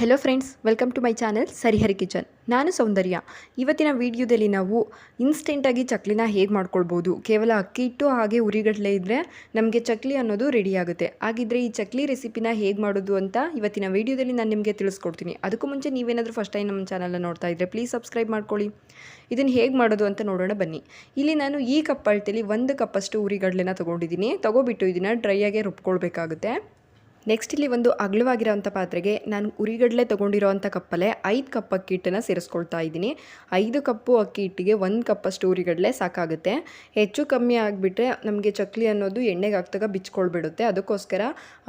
Hello friends, welcome to my channel Sarihari kitchen. ನಾನು ಸೌಂದರ್ಯ. ಇವತ್ತಿನ ವಿಡಿಯೋದಲ್ಲಿ ನಾವು ಇನ್ಸ್ಟೆಂಟಾಗಿ ಚಕ್ಲಿನ ಹೇಗೆ ಮಾಡ್ಕೊಳ್ಬೋದು. ಕೇವಲ ಅಕ್ಕಿ ಹಿಟ್ಟು ಹಾಗೆ ಉರಿಗಡಲೆ ಇದ್ದರೆ ನಮಗೆ ಚಕ್ಲಿ ಅನ್ನೋದು ರೆಡಿ ಆಗುತ್ತೆ. ಹಾಗಿದ್ರೆ ಈ ಚಕ್ಲಿ ರೆಸಿಪಿನ ಹೇಗೆ ಮಾಡೋದು ಅಂತ ಇವತ್ತಿನ ವಿಡಿಯೋದಲ್ಲಿ ನಾನು ನಿಮಗೆ ತಿಳಿಸ್ಕೊಡ್ತೀನಿ. ಅದಕ್ಕೂ ಮುಂಚೆ ನೀವೇನಾದರೂ ಫಸ್ಟ್ ಟೈಮ್ ನಮ್ಮ ಚಾನಲ್ನ ನೋಡ್ತಾ ಇದ್ದರೆ ಪ್ಲೀಸ್ ಸಬ್ಸ್ಕ್ರೈಬ್ ಮಾಡ್ಕೊಳ್ಳಿ. ಇದನ್ನು ಹೇಗೆ ಮಾಡೋದು ಅಂತ ನೋಡೋಣ ಬನ್ನಿ. ಇಲ್ಲಿ ನಾನು ಈ ಕಪ್ ಅಳತೆಯಲ್ಲಿ 1 ಕಪ್ಪಷ್ಟು ಉರಿಗಡಲೆನ ತೊಗೊಬಿಟ್ಟು ಇದನ್ನು ಡ್ರೈಯಾಗೆ ರುಬ್ಕೊಳ್ಬೇಕಾಗುತ್ತೆ. ನೆಕ್ಸ್ಟ್ ಇಲ್ಲಿ ಒಂದು ಅಗಲವಾಗಿರೋಂಥ ಪಾತ್ರೆಗೆ ನಾನು ಉರಿಗಡಲೆ ತೊಗೊಂಡಿರೋವಂಥ ಕಪ್ಪಲ್ಲೇ 5 ಕಪ್ ಅಕ್ಕಿ ಹಿಟ್ಟನ್ನು ಸೇರಿಸ್ಕೊಳ್ತಾ ಇದ್ದೀನಿ. 5 ಕಪ್ಪು ಅಕ್ಕಿ ಹಿಟ್ಟಿಗೆ 1 ಕಪ್ಪಷ್ಟು ಉರಿಗಡಲೆ ಸಾಕಾಗುತ್ತೆ. ಹೆಚ್ಚು ಕಮ್ಮಿ ಆಗಿಬಿಟ್ರೆ ನಮಗೆ ಚಕ್ಲಿ ಅನ್ನೋದು ಎಣ್ಣೆಗೆ ಹಾಕ್ದಾಗ ಬಿಚ್ಕೊಳ್ಬಿಡುತ್ತೆ. ಅದಕ್ಕೋಸ್ಕರ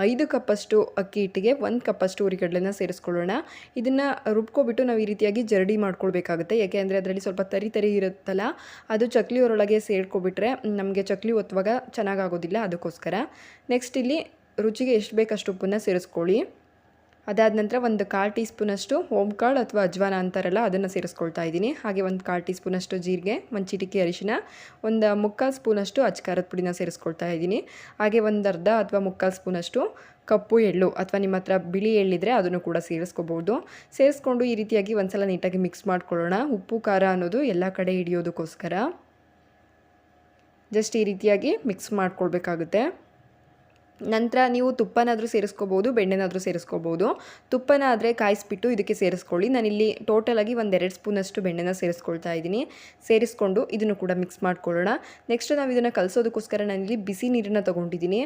5 ಕಪ್ಪಷ್ಟು ಅಕ್ಕಿ ಹಿಟ್ಟಿಗೆ 1 ಕಪ್ಪಷ್ಟು ಉರಿಗಡಲೆನ ಸೇರಿಸ್ಕೊಳ್ಳೋಣ. ಇದನ್ನು ರುಬ್ಕೊಬಿಟ್ಟು ನಾವು ಈ ರೀತಿಯಾಗಿ ಜರಡಿ ಮಾಡ್ಕೊಳ್ಬೇಕಾಗುತ್ತೆ. ಯಾಕೆಂದರೆ ಅದರಲ್ಲಿ ಸ್ವಲ್ಪ ತರಿ ಇರುತ್ತಲ್ಲ, ಅದು ಚಕ್ಲಿ ಒಳಗೆ ಸೇರ್ಕೊಬಿಟ್ರೆ ನಮಗೆ ಚಕ್ಲಿ ಒತ್ತುವಾಗ ಚೆನ್ನಾಗಾಗೋದಿಲ್ಲ. ಅದಕ್ಕೋಸ್ಕರ ನೆಕ್ಸ್ಟ್ ಇಲ್ಲಿ ರುಚಿಗೆ ಎಷ್ಟು ಬೇಕಷ್ಟು ಉಪ್ಪನ್ನು ಸೇರಿಸ್ಕೊಳ್ಳಿ. ಅದಾದ ನಂತರ 1/4 ಟೀ ಸ್ಪೂನಷ್ಟು ಓಂಕಾಳು ಅಥವಾ ಅಜ್ವಾನ ಅಂತಾರಲ್ಲ, ಅದನ್ನು ಸೇರಿಸ್ಕೊಳ್ತಾ ಇದ್ದೀನಿ. ಹಾಗೆ 1/4 ಟೀ ಸ್ಪೂನಷ್ಟು ಜೀರಿಗೆ, 1 ಚಿಟಿಕೆ ಅರಿಶಿನ, 1/4 ಸ್ಪೂನಷ್ಟು ಅಚ್ಕಾರದ ಪುಡಿನ ಸೇರಿಸ್ಕೊಳ್ತಾ ಇದ್ದೀನಿ. ಹಾಗೆ 1/2 ಅಥವಾ 1/4 ಸ್ಪೂನಷ್ಟು ಕಪ್ಪು ಎಳ್ಳು ಅಥವಾ ನಿಮ್ಮ ಹತ್ರ ಬಿಳಿ ಎಳ್ಳಿದ್ರೆ ಅದನ್ನು ಕೂಡ ಸೇರಿಸ್ಕೋಬೋದು. ಸೇರಿಸ್ಕೊಂಡು ಈ ರೀತಿಯಾಗಿ ಒಂದ್ಸಲ ನೀಟಾಗಿ ಮಿಕ್ಸ್ ಮಾಡ್ಕೊಳ್ಳೋಣ. ಉಪ್ಪು ಖಾರ ಅನ್ನೋದು ಎಲ್ಲ ಕಡೆ ಹಿಡಿಯೋದಕ್ಕೋಸ್ಕರ ಜಸ್ಟ್ ಈ ರೀತಿಯಾಗಿ ಮಿಕ್ಸ್ ಮಾಡ್ಕೊಳ್ಬೇಕಾಗುತ್ತೆ. ನಂತರ ನೀವು ತುಪ್ಪನಾದರೂ ಸೇರಿಸ್ಕೋಬೋದು, ಬೆಣ್ಣೆನಾದರೂ ಸೇರಿಸ್ಕೋಬೋದು. ತುಪ್ಪನ ಆದರೆ ಕಾಯಿಸ್ಬಿಟ್ಟು ಇದಕ್ಕೆ ಸೇರಿಸ್ಕೊಳ್ಳಿ. ನಾನಿಲ್ಲಿ ಟೋಟಲಾಗಿ 1-2 ಸ್ಪೂನಷ್ಟು ಬೆಣ್ಣೆನ ಸೇರಿಸ್ಕೊಳ್ತಾ ಇದ್ದೀನಿ. ಸೇರಿಸ್ಕೊಂಡು ಇದನ್ನು ಕೂಡ ಮಿಕ್ಸ್ ಮಾಡ್ಕೊಳ್ಳೋಣ. ನೆಕ್ಸ್ಟ್ ನಾವು ಇದನ್ನು ಕಲಿಸೋದಕ್ಕೋಸ್ಕರ ನಾನಿಲ್ಲಿ ಬಿಸಿ ನೀರನ್ನು ತೊಗೊಂಡಿದ್ದೀನಿ.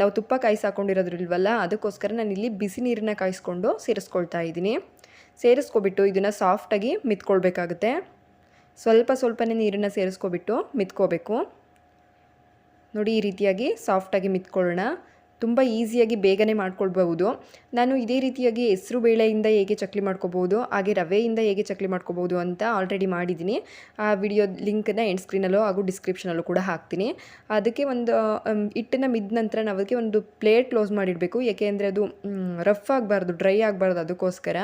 ನಾವು ತುಪ್ಪ ಕಾಯಿಸಾಕೊಂಡಿರೋದ್ರಿಲ್ವಲ್ಲ, ಅದಕ್ಕೋಸ್ಕರ ನಾನಿಲ್ಲಿ ಬಿಸಿ ನೀರನ್ನು ಕಾಯಿಸ್ಕೊಂಡು ಸೇರಿಸ್ಕೊಳ್ತಾ ಇದ್ದೀನಿ. ಸೇರಿಸ್ಕೊಬಿಟ್ಟು ಇದನ್ನು ಸಾಫ್ಟಾಗಿ ಮಿತ್ಕೊಳ್ಬೇಕಾಗುತ್ತೆ. ಸ್ವಲ್ಪನೇ ನೀರನ್ನು ಸೇರಿಸ್ಕೊಬಿಟ್ಟು ಮಿತ್ಕೋಬೇಕು. ನೋಡಿ, ಈ ರೀತಿಯಾಗಿ ಸಾಫ್ಟಾಗಿ ಮಿತ್ಕೊಳ್ಳೋಣ. ತುಂಬ ಈಸಿಯಾಗಿ ಬೇಗನೆ ಮಾಡ್ಕೊಳ್ಬಹುದು. ನಾನು ಇದೇ ರೀತಿಯಾಗಿ ಹೆಸರು ಬೇಳೆಯಿಂದ ಹೇಗೆ ಚಕ್ಲಿ ಮಾಡ್ಕೋಬೋದು, ಹಾಗೆ ರವೆಯಿಂದ ಹೇಗೆ ಚಕ್ಲಿ ಮಾಡ್ಕೋಬೋದು ಅಂತ ಆಲ್ರೆಡಿ ಮಾಡಿದ್ದೀನಿ. ಆ ವಿಡಿಯೋ ಲಿಂಕನ್ನು ಎಂಡ್ ಸ್ಕ್ರೀನಲ್ಲೋ ಹಾಗೂ ಡಿಸ್ಕ್ರಿಪ್ಷನಲ್ಲೂ ಕೂಡ ಹಾಕ್ತೀನಿ. ಅದಕ್ಕೆ ಒಂದು ಹಿಟ್ಟನ್ನು ಮಿದ್ದ ನಂತರ ನಾವು ಅದಕ್ಕೆ ಒಂದು ಪ್ಲೇಟ್ ಕ್ಲೋಸ್ ಮಾಡಿಡಬೇಕು. ಏಕೆಂದರೆ ಅದು ರಫ್ ಆಗಬಾರ್ದು, ಡ್ರೈ ಆಗಬಾರ್ದು. ಅದಕ್ಕೋಸ್ಕರ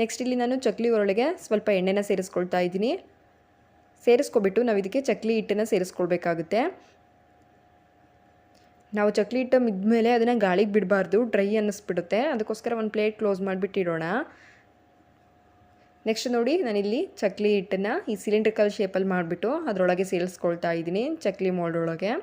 ನೆಕ್ಸ್ಟ್ ಇಲ್ಲಿ ನಾನು ಚಕ್ಲಿ ಒಳಗೆ ಸ್ವಲ್ಪ ಎಣ್ಣೆನ ಸೇರಿಸ್ಕೊಳ್ತಾ ಇದ್ದೀನಿ. ಸೇರಿಸ್ಕೊಬಿಟ್ಟು ನಾವು ಇದಕ್ಕೆ ಚಕ್ಲಿ ಹಿಟ್ಟನ್ನು ಸೇರಿಸ್ಕೊಳ್ಬೇಕಾಗುತ್ತೆ. ನಾವು ಚಕ್ಲಿ ಹಿಟ್ಟು ಮಿದ್ಮೇಲೆ ಅದನ್ನು ಗಾಳಿಗೆ ಬಿಡಬಾರ್ದು, ಡ್ರೈ ಅನ್ನಿಸ್ಬಿಡುತ್ತೆ. ಅದಕ್ಕೋಸ್ಕರ ಒಂದು ಪ್ಲೇಟ್ ಕ್ಲೋಸ್ ಮಾಡಿಬಿಟ್ಟಿಡೋಣ. ನೆಕ್ಸ್ಟ್ ನೋಡಿ, ನಾನಿಲ್ಲಿ ಚಕ್ಲಿ ಹಿಟ್ಟನ್ನು ಈ ಸಿಲಿಂಡ್ರಿಕಲ್ ಶೇಪಲ್ಲಿ ಮಾಡಿಬಿಟ್ಟು ಅದರೊಳಗೆ ಸೇರಿಸ್ಕೊಳ್ತಾ ಇದ್ದೀನಿ, ಚಕ್ಲಿ ಮೋಲ್ಡ್ ಒಳಗೆ.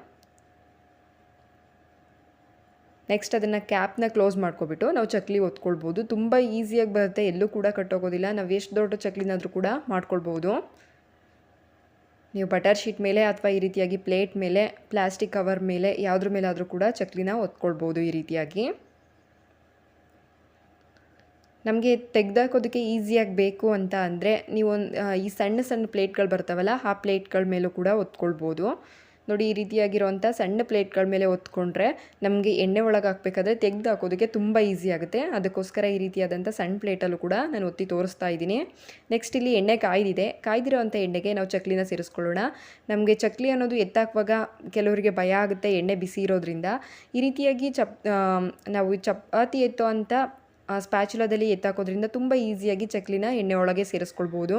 ನೆಕ್ಸ್ಟ್ ಅದನ್ನು ಕ್ಯಾಪ್ನ ಕ್ಲೋಸ್ ಮಾಡ್ಕೊಬಿಟ್ಟು ನಾವು ಚಕ್ಲಿ ಒತ್ಕೊಳ್ಬೋದು. ತುಂಬ ಈಸಿಯಾಗಿ ಬರುತ್ತೆ, ಎಲ್ಲೂ ಕೂಡ ಕಟ್ಟೋಗೋದಿಲ್ಲ. ನಾವು ಎಷ್ಟು ದೊಡ್ಡ ಚಕ್ಲಿನಾದರೂ ಕೂಡ ಮಾಡ್ಕೊಳ್ಬೋದು. ನೀವು ಬಟರ್ ಶೀಟ್ ಮೇಲೆ ಅಥವಾ ಈ ರೀತಿಯಾಗಿ ಪ್ಲೇಟ್ ಮೇಲೆ, ಪ್ಲಾಸ್ಟಿಕ್ ಕವರ್ ಮೇಲೆ, ಯಾವುದ್ರ ಮೇಲಾದರೂ ಕೂಡ ಚಕ್ಲಿನ ಒತ್ಕೊಳ್ಬೋದು. ಈ ರೀತಿಯಾಗಿ ನಮಗೆ ತೆಗೆದಾಕೋದಕ್ಕೆ ಈಸಿಯಾಗಿ ಬೇಕು ಅಂತ ಅಂದರೆ ನೀವು ಈ ಸಣ್ಣ ಪ್ಲೇಟ್ಗಳು ಬರ್ತಾವಲ್ಲ, ಆ ಪ್ಲೇಟ್ಗಳ ಮೇಲೂ ಕೂಡ ಒತ್ಕೊಳ್ಬೋದು. ನೋಡಿ, ಈ ರೀತಿಯಾಗಿರೋವಂಥ ಸಣ್ಣ ಪ್ಲೇಟ್ಗಳ ಮೇಲೆ ಒತ್ಕೊಂಡ್ರೆ ನಮಗೆ ಎಣ್ಣೆ ಒಳಗೆ ಹಾಕಬೇಕಾದ್ರೆ ತೆಗೆದು ಹಾಕೋದಕ್ಕೆ ತುಂಬ ಈಸಿ ಆಗುತ್ತೆ. ಅದಕ್ಕೋಸ್ಕರ ಈ ರೀತಿಯಾದಂಥ ಸಣ್ಣ ಪ್ಲೇಟಲ್ಲೂ ಕೂಡ ನಾನು ಒತ್ತಿ ತೋರಿಸ್ತಾ ಇದ್ದೀನಿ. ನೆಕ್ಸ್ಟ್ ಇಲ್ಲಿ ಎಣ್ಣೆ ಕಾಯ್ದಿರೋವಂಥ ಎಣ್ಣೆಗೆ ನಾವು ಚಕ್ಲಿನ ಸೇರಿಸ್ಕೊಳ್ಳೋಣ. ನಮಗೆ ಚಕ್ಲಿ ಅನ್ನೋದು ಎತ್ತಾಕುವಾಗ ಕೆಲವರಿಗೆ ಭಯ ಆಗುತ್ತೆ, ಎಣ್ಣೆ ಬಿಸಿ ಇರೋದ್ರಿಂದ. ಈ ರೀತಿಯಾಗಿ ನಾವು ಚಪಾತಿ ಎತ್ತೋ ಅಂಥ ಸ್ಪ್ಯಾಚುಲಾದಲ್ಲಿ ಎತ್ತಾಕೋದ್ರಿಂದ ತುಂಬ ಈಸಿಯಾಗಿ ಚಕ್ಲಿನ ಎಣ್ಣೆ ಒಳಗೆ ಸೇರಿಸ್ಕೊಳ್ಬೋದು.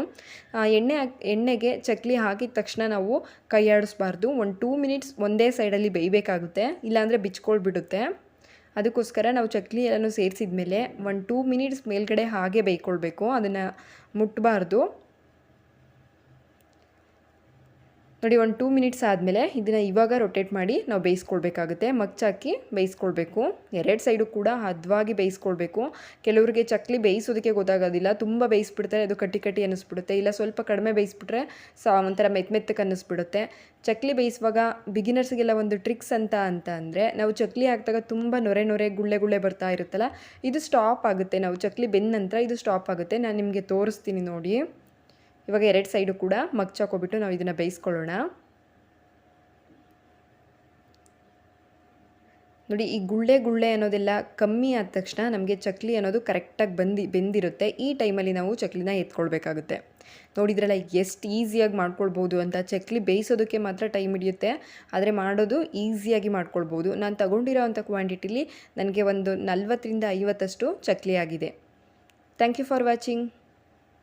ಎಣ್ಣೆಗೆ ಚಕ್ಲಿ ಹಾಕಿದ ತಕ್ಷಣ ನಾವು ಕೈ ಆಡಿಸ್ಬಾರ್ದು. 1-2 ಮಿನಿಟ್ಸ್ ಒಂದೇ ಸೈಡಲ್ಲಿ ಬೇಯಬೇಕಾಗುತ್ತೆ, ಇಲ್ಲಾಂದರೆ ಬಿಚ್ಕೊಳ್ಬಿಡುತ್ತೆ. ಅದಕ್ಕೋಸ್ಕರ ನಾವು ಚಕ್ಲಿ ಎಲ್ಲನೂ ಸೇರಿಸಿದ ಮೇಲೆ 1-2 ಮಿನಿಟ್ಸ್ ಮೇಲ್ಗಡೆ ಹಾಗೆ ಬೇಯ್ಕೊಳ್ಬೇಕು, ಅದನ್ನು ಮುಟ್ಟಬಾರ್ದು. ನೋಡಿ, 1-2 ಮಿನಿಟ್ಸ್ ಆದಮೇಲೆ ಇದನ್ನು ಇವಾಗ ರೊಟೇಟ್ ಮಾಡಿ ನಾವು ಬೇಯಿಸ್ಕೊಳ್ಬೇಕಾಗುತ್ತೆ. ಮಗ್ಚಾಕಿ ಬೇಯಿಸ್ಕೊಳ್ಬೇಕು. 2 ಸೈಡು ಕೂಡ ಹದವಾಗಿ ಬೇಯಿಸ್ಕೊಳ್ಬೇಕು. ಕೆಲವರಿಗೆ ಚಕ್ಲಿ ಬೇಯಿಸೋದಕ್ಕೆ ಗೊತ್ತಾಗೋದಿಲ್ಲ, ತುಂಬ ಬೇಯಿಸ್ಬಿಡ್ತಾರೆ, ಅದು ಕಟ್ಟಿ ಅನ್ನಿಸ್ಬಿಡುತ್ತೆ. ಇಲ್ಲ ಸ್ವಲ್ಪ ಕಡಿಮೆ ಬೇಯಿಸ್ಬಿಟ್ರೆ ಒಂಥರ ಮೆತ್ತಗೆ ಅನ್ನಿಸ್ಬಿಡುತ್ತೆ. ಚಕ್ಲಿ ಬೇಯಿಸುವಾಗ ಬಿಗಿನರ್ಸ್ಗೆಲ್ಲ ಒಂದು ಟ್ರಿಕ್ಸ್ ಅಂತ ಅಂದರೆ, ನಾವು ಚಕ್ಲಿ ಹಾಕಿದಾಗ ತುಂಬ ನೊರೆ ಗುಳ್ಳೆ ಬರ್ತಾ ಇರುತ್ತಲ್ಲ, ಇದು ಸ್ಟಾಪ್ ಆಗುತ್ತೆ. ನಾವು ಚಕ್ಲಿ ಬೆಂದ ನಂತರ ಇದು ಸ್ಟಾಪ್ ಆಗುತ್ತೆ. ನಾನು ನಿಮಗೆ ತೋರಿಸ್ತೀನಿ ನೋಡಿ. ಇವಾಗ 2 ಸೈಡು ಕೂಡ ಮಗ್ಚಾಕೋಬಿಟ್ಟು ನಾವು ಇದನ್ನು ಬೇಯಿಸ್ಕೊಳ್ಳೋಣ. ನೋಡಿ, ಈ ಗುಳ್ಳೆ ಅನ್ನೋದೆಲ್ಲ ಕಮ್ಮಿ ಆದ ತಕ್ಷಣ ನಮಗೆ ಚಕ್ಲಿ ಅನ್ನೋದು ಕರೆಕ್ಟಾಗಿ ಬೆಂದಿರುತ್ತೆ. ಈ ಟೈಮಲ್ಲಿ ನಾವು ಚಕ್ಲಿನ ಎತ್ಕೊಳ್ಬೇಕಾಗುತ್ತೆ. ನೋಡಿದ್ರಲ್ಲ ಎಷ್ಟು ಈಸಿಯಾಗಿ ಮಾಡ್ಕೊಳ್ಬೋದು ಅಂತ. ಚಕ್ಲಿ ಬೇಯಿಸೋದಕ್ಕೆ ಮಾತ್ರ ಟೈಮ್ ಹಿಡಿಯುತ್ತೆ, ಆದರೆ ಮಾಡೋದು ಈಸಿಯಾಗಿ ಮಾಡ್ಕೊಳ್ಬೋದು. ನಾನು ತಗೊಂಡಿರೋ ಅಂಥ ಕ್ವಾಂಟಿಟಿಲಿ ನನಗೆ ಒಂದು 40-50 ಚಕ್ಲಿ ಆಗಿದೆ. Thank you for watching.